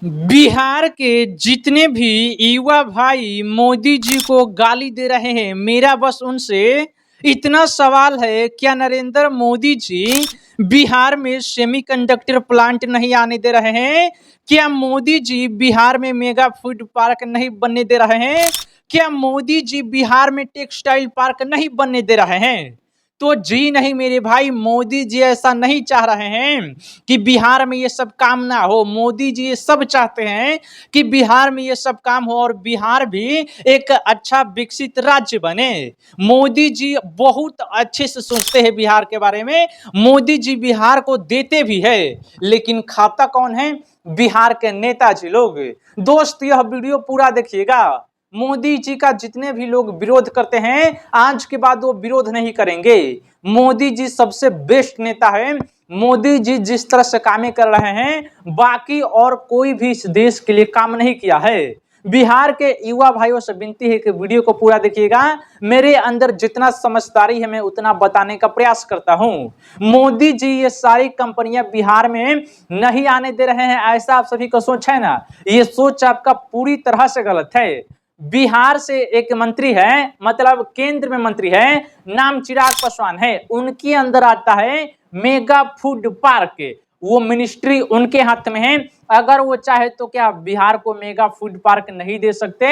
बिहार के जितने भी युवा भाई मोदी जी को गाली दे रहे हैं, मेरा बस उनसे इतना सवाल है, क्या नरेंद्र मोदी जी बिहार में सेमीकंडक्टर प्लांट नहीं आने दे रहे हैं? क्या मोदी जी बिहार में मेगा फूड पार्क नहीं बनने दे रहे हैं? क्या मोदी जी बिहार में टेक्सटाइल पार्क नहीं बनने दे रहे हैं? तो जी नहीं मेरे भाई, मोदी जी ऐसा नहीं चाह रहे हैं कि बिहार में ये सब काम ना हो। मोदी जी ये सब चाहते हैं कि बिहार में ये सब काम हो और बिहार भी एक अच्छा विकसित राज्य बने। मोदी जी बहुत अच्छे से सोचते हैं बिहार के बारे में। मोदी जी बिहार को देते भी है, लेकिन खाता कौन है? बिहार के नेताजी लोग। दोस्त, यह वीडियो पूरा देखिएगा। मोदी जी का जितने भी लोग विरोध करते हैं, आज के बाद वो विरोध नहीं करेंगे। मोदी जी सबसे बेस्ट नेता है। मोदी जी जिस तरह से कामें कर रहे हैं, बाकी और कोई भी इस देश के लिए काम नहीं किया है। बिहार के युवा भाइयों से विनती है कि वीडियो को पूरा देखिएगा। मेरे अंदर जितना समझदारी है मैं उतना बताने का प्रयास करता हूं। मोदी जी ये सारी कंपनियां बिहार में नहीं आने दे रहे हैं, ऐसा आप सभी का सोच है ना? ये सोच आपका पूरी तरह से गलत है। बिहार से एक मंत्री है, मतलब केंद्र में मंत्री है, नाम चिराग पासवान है। उनके अंदर आता है मेगा फूड पार्क। वो मिनिस्ट्री उनके हाथ में है। अगर वो चाहे तो क्या बिहार को मेगा फूड पार्क नहीं दे सकते?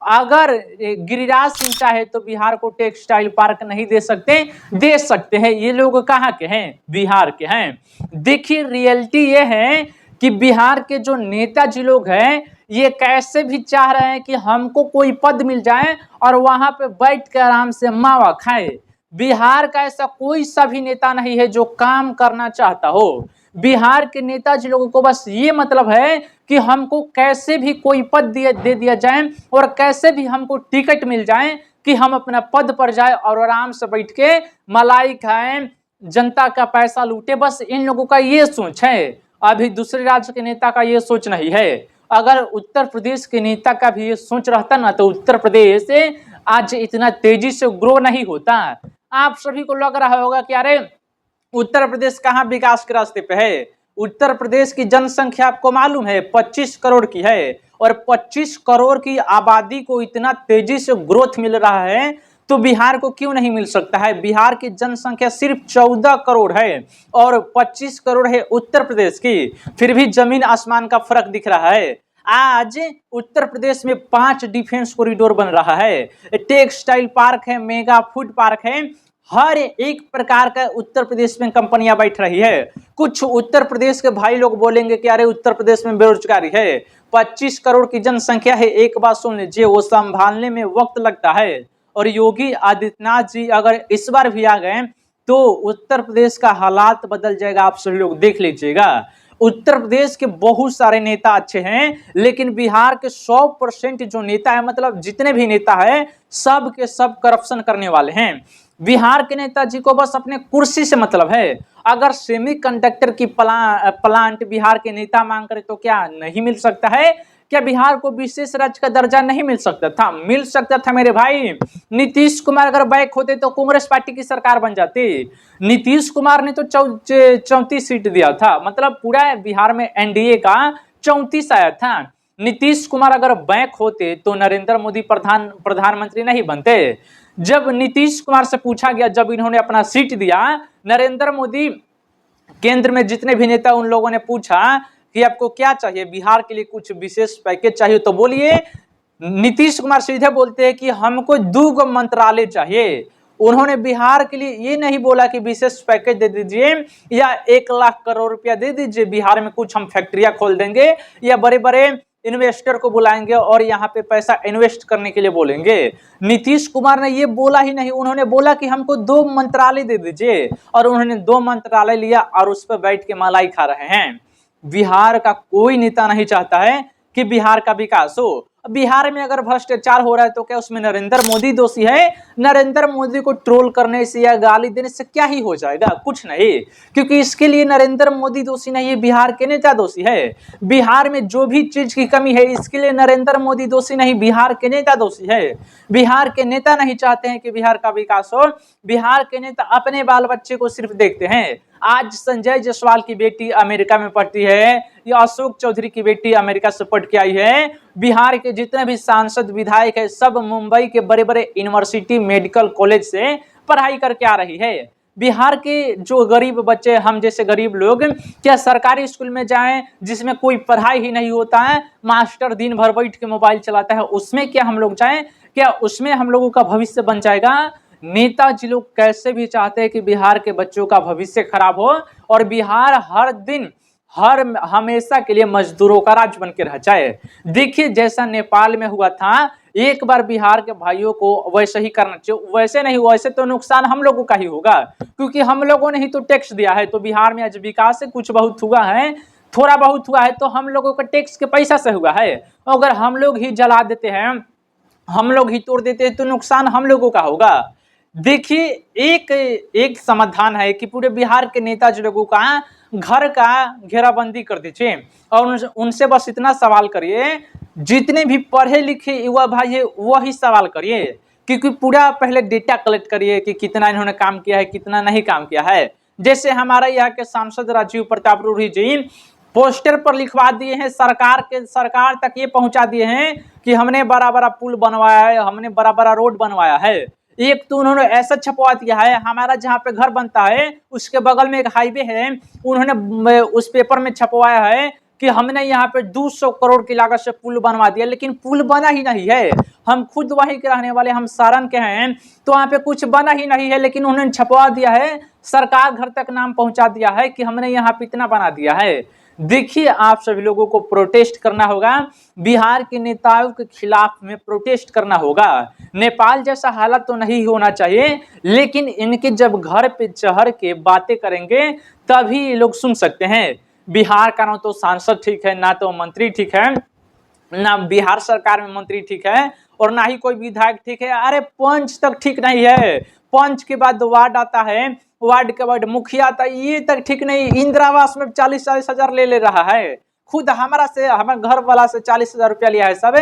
अगर गिरिराज सिंह चाहे तो बिहार को टेक्सटाइल पार्क नहीं दे सकते? दे सकते हैं। ये लोग कहाँ के हैं? बिहार के हैं। देखिए, रियलिटी ये है कि बिहार के जो नेताजी लोग हैं, ये कैसे भी चाह रहे हैं कि हमको कोई पद मिल जाए और वहां पे बैठ कर आराम से मावा खाए। बिहार का ऐसा कोई सा भी नेता नहीं है जो काम करना चाहता हो। बिहार के नेताजी लोगों को बस ये मतलब है कि हमको कैसे भी कोई पद दे दिया जाए और कैसे भी हमको टिकट मिल जाए कि हम अपना पद पर जाए और आराम से बैठ के मलाई खाएं, जनता का पैसा लूटे। बस इन लोगों का ये सोच है। अभी दूसरे राज्य के नेता का ये सोच नहीं है। अगर उत्तर प्रदेश के नेता का भी ये सोच रहता ना, तो उत्तर प्रदेश आज इतना तेजी से ग्रो नहीं होता। आप सभी को लग रहा होगा कि अरे उत्तर प्रदेश कहाँ विकास के रास्ते पे है। उत्तर प्रदेश की जनसंख्या आपको मालूम है 25 करोड़ की है, और 25 करोड़ की आबादी को इतना तेजी से ग्रोथ मिल रहा है, तो बिहार को क्यों नहीं मिल सकता है? बिहार की जनसंख्या सिर्फ 14 करोड़ है और 25 करोड़ है उत्तर प्रदेश की, फिर भी जमीन आसमान का फर्क दिख रहा है। आज उत्तर प्रदेश में 5 डिफेंस कॉरिडोर बन रहा है, टेक्सटाइल पार्क है, मेगा फूड पार्क है। हर एक प्रकार का उत्तर प्रदेश में कंपनियां बैठ रही है। कुछ उत्तर प्रदेश के भाई लोग बोलेंगे कि अरे उत्तर प्रदेश में बेरोजगारी है। 25 करोड़ की जनसंख्या है, एक बात सुन लीजिए, वो संभालने में वक्त लगता है। और योगी आदित्यनाथ जी अगर इस बार भी आ गए तो उत्तर प्रदेश का हालात बदल जाएगा। आप सभी लोग देख लीजिएगा। उत्तर प्रदेश के बहुत सारे नेता अच्छे हैं, लेकिन बिहार के 100% जो नेता है, मतलब जितने भी नेता है, सब के सब करप्शन करने वाले हैं। बिहार के नेताजी को बस अपने कुर्सी से मतलब है। अगर सेमीकंडक्टर की प्लांट बिहार के नेता मांग करे तो क्या नहीं मिल सकता है? क्या बिहार को विशेष राज्य का दर्जा नहीं मिल सकता था? मिल सकता था मेरे भाई। नीतीश कुमार अगर बैक होते तो कांग्रेस पार्टी की सरकार बन जाती। नीतीश कुमार ने तो 34 सीट दिया था, मतलब पूरा बिहार में एनडीए का 34 आया था। नीतीश कुमार अगर बैक होते तो नरेंद्र मोदी प्रधानमंत्री नहीं बनते। जब नीतीश कुमार से पूछा गया, जब इन्होंने अपना सीट दिया, नरेंद्र मोदी केंद्र में जितने भी नेता, उन लोगों ने पूछा कि आपको क्या चाहिए, बिहार के लिए कुछ विशेष पैकेज चाहिए तो बोलिए। नीतीश कुमार सीधे बोलते हैं कि हमको 2 मंत्रालय चाहिए। उन्होंने बिहार के लिए ये नहीं बोला कि विशेष पैकेज दे दीजिए या 1 लाख करोड़ रुपया दे दीजिए, बिहार में कुछ हम फैक्ट्रियां खोल देंगे या बड़े बड़े इन्वेस्टर को बुलाएंगे और यहाँ पे पैसा इन्वेस्ट करने के लिए बोलेंगे। नीतीश कुमार ने ये बोला ही नहीं। उन्होंने बोला कि हमको 2 मंत्रालय दे दीजिए, और उन्होंने 2 मंत्रालय लिया और उस पर बैठ के मलाई खा रहे हैं। बिहार का कोई नेता नहीं चाहता है कि बिहार का विकास हो। बिहार में अगर भ्रष्टाचार हो रहा है तो क्या उसमें नरेंद्र मोदी दोषी है? नरेंद्र मोदी को ट्रोल करने से या गाली देने से क्या ही हो जाएगा? कुछ नहीं, क्योंकि इसके लिए नरेंद्र मोदी दोषी नहीं है, बिहार के नेता दोषी है। बिहार में जो भी चीज की कमी है, इसके लिए नरेंद्र मोदी दोषी नहीं, बिहार के नेता दोषी है। बिहार के नेता नहीं चाहते हैं कि बिहार का विकास हो। बिहार के नेता अपने बाल बच्चे को सिर्फ देखते हैं। आज संजय जायसवाल की बेटी अमेरिका में पढ़ती है, या अशोक चौधरी की बेटी अमेरिका से पढ़ के आई है। बिहार के जितने भी सांसद विधायक है सब मुंबई के बड़े बड़े यूनिवर्सिटी मेडिकल कॉलेज से पढ़ाई करके आ रही है। बिहार के जो गरीब बच्चे, हम जैसे गरीब लोग, क्या सरकारी स्कूल में जाएं जिसमें कोई पढ़ाई ही नहीं होता है, मास्टर दिन भर बैठ के मोबाइल चलाता है, उसमें क्या हम लोग जाएं? क्या उसमें हम लोगों का भविष्य बन जाएगा? नेताजी लोग कैसे भी चाहते हैं कि बिहार के बच्चों का भविष्य खराब हो और बिहार हर दिन हर हमेशा के लिए मजदूरों का राज्य बन के रह जाए। देखिए जैसा नेपाल में हुआ था, एक बार बिहार के भाइयों को वैसे ही करना चाहिए। वैसे नहीं, वैसे तो नुकसान हम लोगों का ही होगा, क्योंकि हम लोगों ने ही तो टैक्स दिया है। तो बिहार में आज विकास से कुछ बहुत हुआ है, थोड़ा बहुत हुआ है, तो हम लोगों का टैक्स के पैसा से हुआ है। अगर हम लोग ही जला देते हैं, हम लोग ही तोड़ देते हैं, तो नुकसान हम लोगों का होगा। देखिए एक एक समाधान है कि पूरे बिहार के नेताजी लोगों का घर का घेराबंदी कर दीजिए और उनसे बस इतना सवाल करिए, जितने भी पढ़े लिखे युवा भाई है वही सवाल करिए, क्योंकि पूरा पहले डेटा कलेक्ट करिए कि कितना इन्होंने काम किया है, कितना नहीं काम किया है। जैसे हमारे यहाँ के सांसद राजीव प्रताप रूढ़ी जी पोस्टर पर लिखवा दिए हैं, सरकार तक ये पहुंचा दिए हैं कि हमने बड़ा बड़ा पुल बनवाया है, हमने बड़ा बड़ा रोड बनवाया है। एक तो उन्होंने ऐसा छपवा दिया है, हमारा जहाँ पे घर बनता है उसके बगल में एक हाईवे है, उन्होंने उस पेपर में छपवाया है कि हमने यहाँ पे 200 करोड़ की लागत से पुल बनवा दिया, लेकिन पुल बना ही नहीं है। हम खुद वहीं के रहने वाले, हम सारण के हैं, तो वहाँ पे कुछ बना ही नहीं है, लेकिन उन्होंने छपवा दिया है, सरकार घर तक नाम पहुंचा दिया है कि हमने यहाँ पे इतना बना दिया है। देखिए आप सभी लोगों को प्रोटेस्ट करना होगा, बिहार के नेताओं के खिलाफ में प्रोटेस्ट करना होगा। नेपाल जैसा हालत तो नहीं होना चाहिए, लेकिन इनके जब घर पे चढ़ के बातें करेंगे तभी ये लोग सुन सकते हैं। बिहार का ना तो सांसद ठीक है, ना तो मंत्री ठीक है, ना बिहार सरकार में मंत्री ठीक है, और ना ही कोई विधायक ठीक है। अरे पंच तक ठीक नहीं है, पंच के बाद वार्ड आता है, वार्ड के बाद मुखिया आता है, ये तक ठीक नहीं। इंदिरा आवास में 40-40 हजार ले रहा है, खुद हमारे घर वाला से 40,000 रुपया लिया है सब।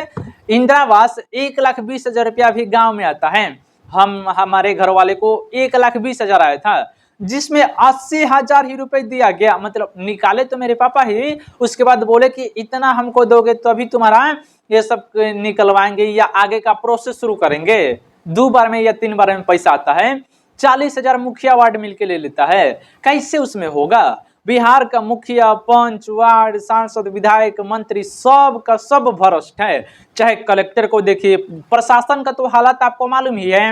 इंदिरा आवास 1,20,000 रुपया भी गांव में आता है। हमारे घर वाले को 1,20,000 आया था, जिसमें 80,000 ही रुपए दिया गया। मतलब निकाले तो मेरे पापा ही, उसके बाद बोले कि इतना हमको दोगे तो अभी तुम्हारा ये सब निकलवाएंगे या आगे का प्रोसेस शुरू करेंगे। 2 बार में या 3 बार में पैसा आता है, 40,000 मुखिया वार्ड मिलके ले लेता है, कैसे उसमें होगा? बिहार का मुखिया, पंच, वार्ड, सांसद, विधायक, मंत्री सब का सब भ्रष्ट है। चाहे कलेक्टर को देखिए, प्रशासन का तो हालत आपको मालूम ही है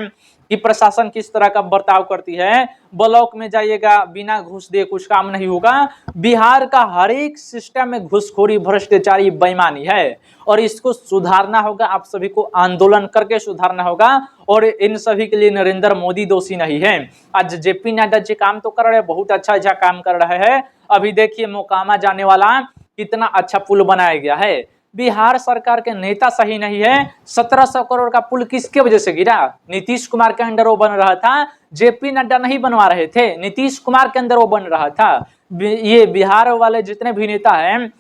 कि प्रशासन किस तरह का बर्ताव करती है। ब्लॉक में जाइएगा, बिना घूस दिए कुछ काम नहीं होगा। बिहार का हर एक सिस्टम में घूसखोरी, भ्रष्टाचारी, बेईमानी है, और इसको सुधारना होगा। आप सभी को आंदोलन करके सुधारना होगा, और इन सभी के लिए नरेंद्र मोदी दोषी नहीं है। आज जेपी नड्डा जी काम तो कर रहे हैं, बहुत अच्छा काम कर रहे हैं। अभी देखिए मोकामा जाने वाला कितना अच्छा पुल बनाया गया है। बिहार सरकार के नेता सही नहीं है। 1700 करोड़ का पुल किसके वजह से गिरा? नीतीश कुमार के अंडर वो बन रहा था, जेपी नड्डा नहीं बनवा रहे थे, नीतीश कुमार के अंदर वो बन रहा था। ये बिहार वाले जितने भी नेता हैं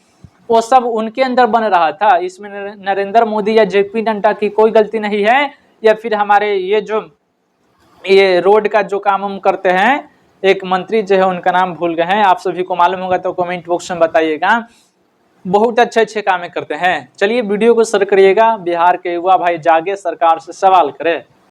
वो सब उनके अंदर बन रहा था। इसमें नरेंद्र मोदी या जेपी नड्डा की कोई गलती नहीं है, या फिर हमारे ये रोड का जो काम हम करते हैं, एक मंत्री जो है उनका नाम भूल गए हैं, आप सभी को मालूम होगा तो कमेंट बॉक्स में बताइएगा। बहुत अच्छे काम करते हैं। चलिए वीडियो को शेयर करिएगा। बिहार के युवा भाई जागे, सरकार से सवाल करें।